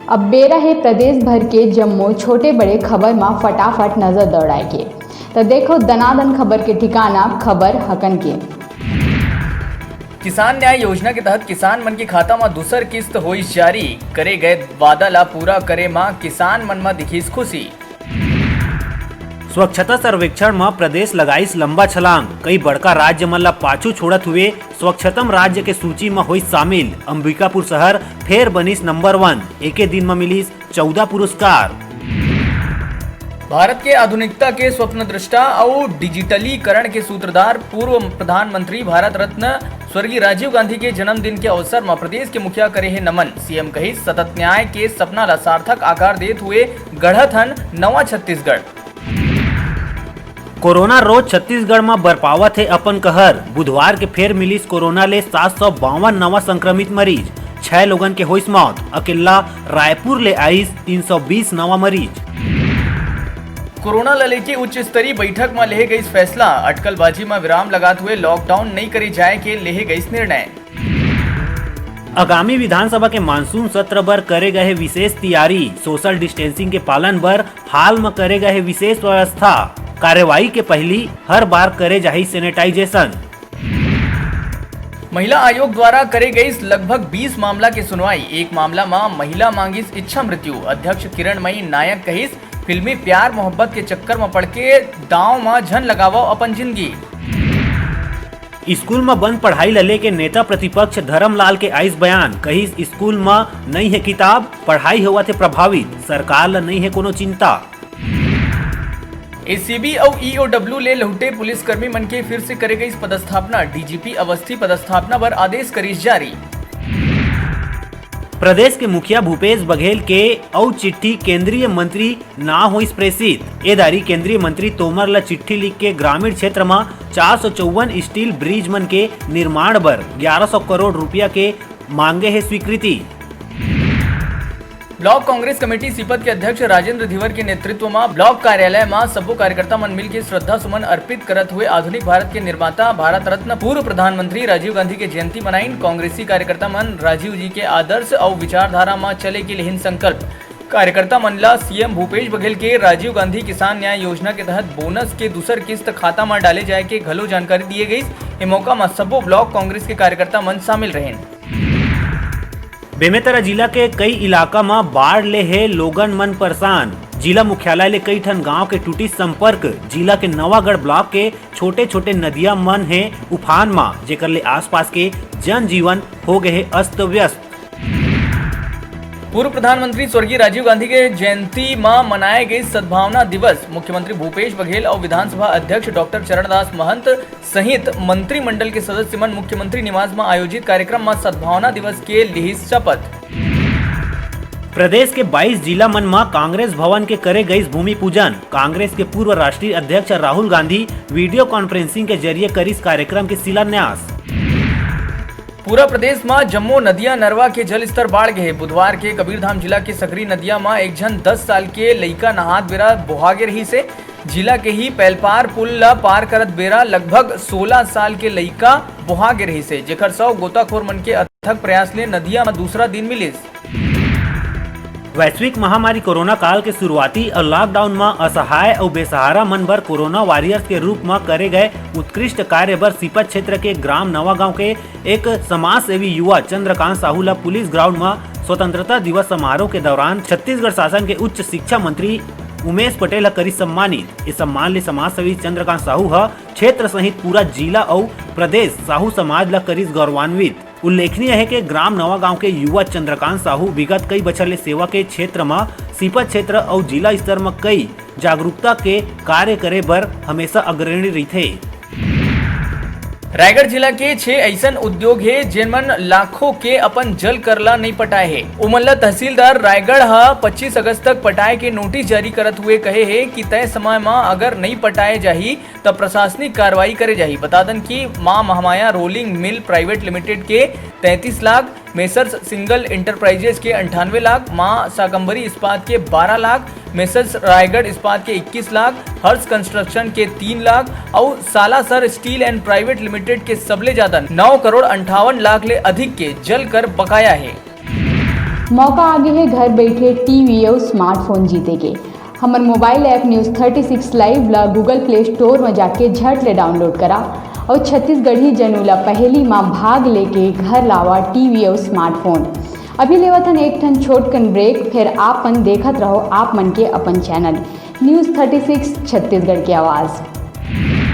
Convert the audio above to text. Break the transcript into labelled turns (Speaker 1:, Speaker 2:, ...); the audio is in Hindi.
Speaker 1: अब बेरा है प्रदेश भर के जम्मो छोटे बड़े खबर में फटाफट नजर दौड़ाए के। तो देखो दनादन खबर के ठिकाना खबर हकन के।
Speaker 2: किसान न्याय योजना के तहत किसान मन के खाता में दूसर किस्त होई जारी, करे गए वादा ला पूरा करे में किसान मन में दिखीस खुशी।
Speaker 3: स्वच्छता सर्वेक्षण में प्रदेश लगाईस लंबा छलांग, कई बड़का राज्य मन ला पाछू छोड़त हुए स्वच्छतम राज्य के सूची में हुई शामिल। अंबिकापुर शहर फेर बनिस नंबर 1, एके दिन में मिलिस 14 पुरस्कार।
Speaker 2: भारत के आधुनिकता के स्वप्नदृष्टा और डिजिटलीकरण के सूत्रधार पूर्व प्रधानमंत्री भारत रत्न स्वर्गीय राजीव गांधी के जन्मदिन के अवसर में प्रदेश के मुखिया करे है नमन। सीएम कही सतत न्याय के सपना ला सार्थक आकार देते हुए गढ़त हन नवा छत्तीसगढ़।
Speaker 3: कोरोना रोज छत्तीसगढ़ में बरपावत है अपन कहर। बुधवार के फेर मिलिस कोरोना ले 752 नवा संक्रमित मरीज, 6 लोगन के होइस मौत। अकेला रायपुर ले आइस 320 नवा मरीज।
Speaker 2: कोरोना ला लेके उच्च स्तरीय बैठक में लेहे गई फैसला, अटकलबाजी में विराम लगाते हुए लॉकडाउन नहीं करी जाए के लेहे गई निर्णय।
Speaker 3: आगामी विधानसभा के मानसून सत्र बर करे गए विशेष तैयारी, सोशल डिस्टेंसिंग के पालन बर हाल में करे गए विशेष व्यवस्था। कार्यवाही के पहली हर बार करे जाही सैनिटाइजेशन।
Speaker 2: महिला आयोग द्वारा करे गई लगभग 20 मामला के सुनवाई, एक मामला में महिला मांगिस इच्छा मृत्यु। अध्यक्ष किरणमयी नायक कहिस फिल्मी प्यार मोहब्बत के चक्कर में पड़ के दांव में झन लगावो अपन जिंदगी।
Speaker 3: स्कूल में बंद पढ़ाई लले के नेता प्रतिपक्ष धर्मलाल के आइस बयान, कहिस स्कूल में नहीं है किताब, पढ़ाई हुआ थे प्रभावित, सरकार ला नहीं है कोनो चिंता।
Speaker 2: एसीबी और ईओडब्ल्यू ले लहुटे पुलिसकर्मी मन के फिर से करे गई पदस्थापना, डीजीपी अवस्थी पदस्थापना पर आदेश करीस जारी।
Speaker 3: प्रदेश के मुखिया भूपेश बघेल के औ चिट्ठी केंद्रीय मंत्री ना होइस प्रेषित। एदारी केंद्रीय मंत्री तोमर ला चिट्ठी लिख के ग्रामीण क्षेत्र में 454 स्टील ब्रिज मन के निर्माण बर 1100 करोड़ रुपया के मांगे है स्वीकृति।
Speaker 2: ब्लॉक कांग्रेस कमेटी सीपत के अध्यक्ष राजेंद्र धीवर के नेतृत्व में ब्लॉक कार्यालय में सबो कार्यकर्ता मन मिल के श्रद्धा सुमन अर्पित करत हुए आधुनिक भारत के निर्माता भारत रत्न पूर्व प्रधानमंत्री राजीव गांधी के जयंती मनाइन। कांग्रेसी कार्यकर्ता मन राजीव जी के आदर्श और विचारधारा में चले के लेहिन संकल्प। कार्यकर्ता मन ला सीएम भूपेश बघेल के राजीव गांधी किसान न्याय योजना के तहत बोनस के दूसर किस्त खाता में डाले जाए के घलो जानकारी दिए गई। इस मौका में सबो ब्लॉक कांग्रेस के कार्यकर्ता मन शामिल रहे।
Speaker 3: बेमेतरा जिला के कई इलाका में बाढ़ ले है लोगन मन परेशान। जिला मुख्यालय ले कई ठन गांव के टूटी संपर्क। जिला के नवागढ़ ब्लॉक के छोटे छोटे नदियां मन है उफान में, जेकर ले आसपास के जनजीवन हो गए है अस्त व्यस्त।
Speaker 2: पूर्व प्रधानमंत्री स्वर्गीय राजीव गांधी के जयंती में मनाए गए सद्भावना दिवस, मुख्यमंत्री भूपेश बघेल और विधानसभा अध्यक्ष डॉक्टर चरणदास महंत सहित मंत्रिमंडल के सदस्य मन मुख्यमंत्री निवास में आयोजित कार्यक्रम में सद्भावना दिवस के लिए शपथ।
Speaker 3: प्रदेश के 22 जिला मन में कांग्रेस भवन के करे गई भूमि पूजन। कांग्रेस के पूर्व राष्ट्रीय अध्यक्ष राहुल गांधी वीडियो कॉन्फ्रेंसिंग के जरिए करिस कार्यक्रम के शिलान्यास।
Speaker 2: पूरा प्रदेश में जम्मो नदियां नरवा के जल स्तर बढ़ गए। बुधवार के कबीरधाम जिला के सकरी नदिया में एक जन 10 साल के लइका नहात बेरा बोहागे रही से। जिला के ही पैलपार पुल ला पार करत बेरा लगभग 16 साल के लइका बोहागे रही से, जेकर 100 गोताखोर मन के अथक प्रयास ले नदिया में दूसरा दिन मिलिस।
Speaker 3: वैश्विक महामारी कोरोना काल के शुरुआती और लॉकडाउन में असहाय और बेसहारा मन बर कोरोना वॉरियर्स के रूप में करे गए उत्कृष्ट कार्य बर सीपत क्षेत्र के ग्राम नवागांव के एक समाज सेवी युवा चंद्रकांत साहू ला पुलिस ग्राउंड में स्वतंत्रता दिवस समारोह के दौरान छत्तीसगढ़ शासन के उच्च शिक्षा मंत्री उमेश पटेल करी सम्मानित। इस सम्मान ले समाज सेवी चंद्रकांत साहू क्षेत्र सहित पूरा जिला और प्रदेश साहू समाज ला करीस गौरवान्वित। उल्लेखनीय है कि ग्राम नवागांव के युवा चंद्रकांत साहू विगत कई बछर ले सेवा के क्षेत्र में सीपत क्षेत्र और जिला स्तर में कई जागरूकता के कार्य करे बर हमेशा अग्रणी रही।
Speaker 2: रायगढ़ जिला के 6 ऐसन उद्योग है जिनमन लाखों के अपन जल करला नहीं पटाए है। उमल्ला तहसीलदार रायगढ़ 25 अगस्त तक पटाए के नोटिस जारी करत हुए कहे है कि तय समय में अगर नहीं पटाए जाही तब प्रशासनिक कार्रवाई करे जाही। बता दन कि मां Mahamaya rolling mill private limited के 33 लाख, मेसर्स सिंगल इंटरप्राइजेज के 98 लाख, मां शाकंभरी इस्पात के 12 लाख, मेसर्स रायगढ़ इस्पात के 21 लाख, हर्ष कंस्ट्रक्शन के 3 लाख और Salasar steel and private limited के सबले ज्यादा 9 करोड़ 58 लाख ले अधिक के जल कर बकाया है।
Speaker 1: मौका आगे है घर बैठे टीवी और स्मार्टफोन जीते के। हमार मोबाइल ऐप न्यूज़ 36 लाइव ला गूगल प्ले स्टोर में जाके झट ले डाउनलोड करा और छत्तीसगढ़ी जनूला पहली माँ भाग लेके घर लावा टीवी और स्मार्टफोन। अभी लेवतन एक ठन छोटकन ब्रेक, फिर आपन देखत रहो आप मन के अपन चैनल न्यूज़ 36 छत्तीसगढ़ की आवाज़।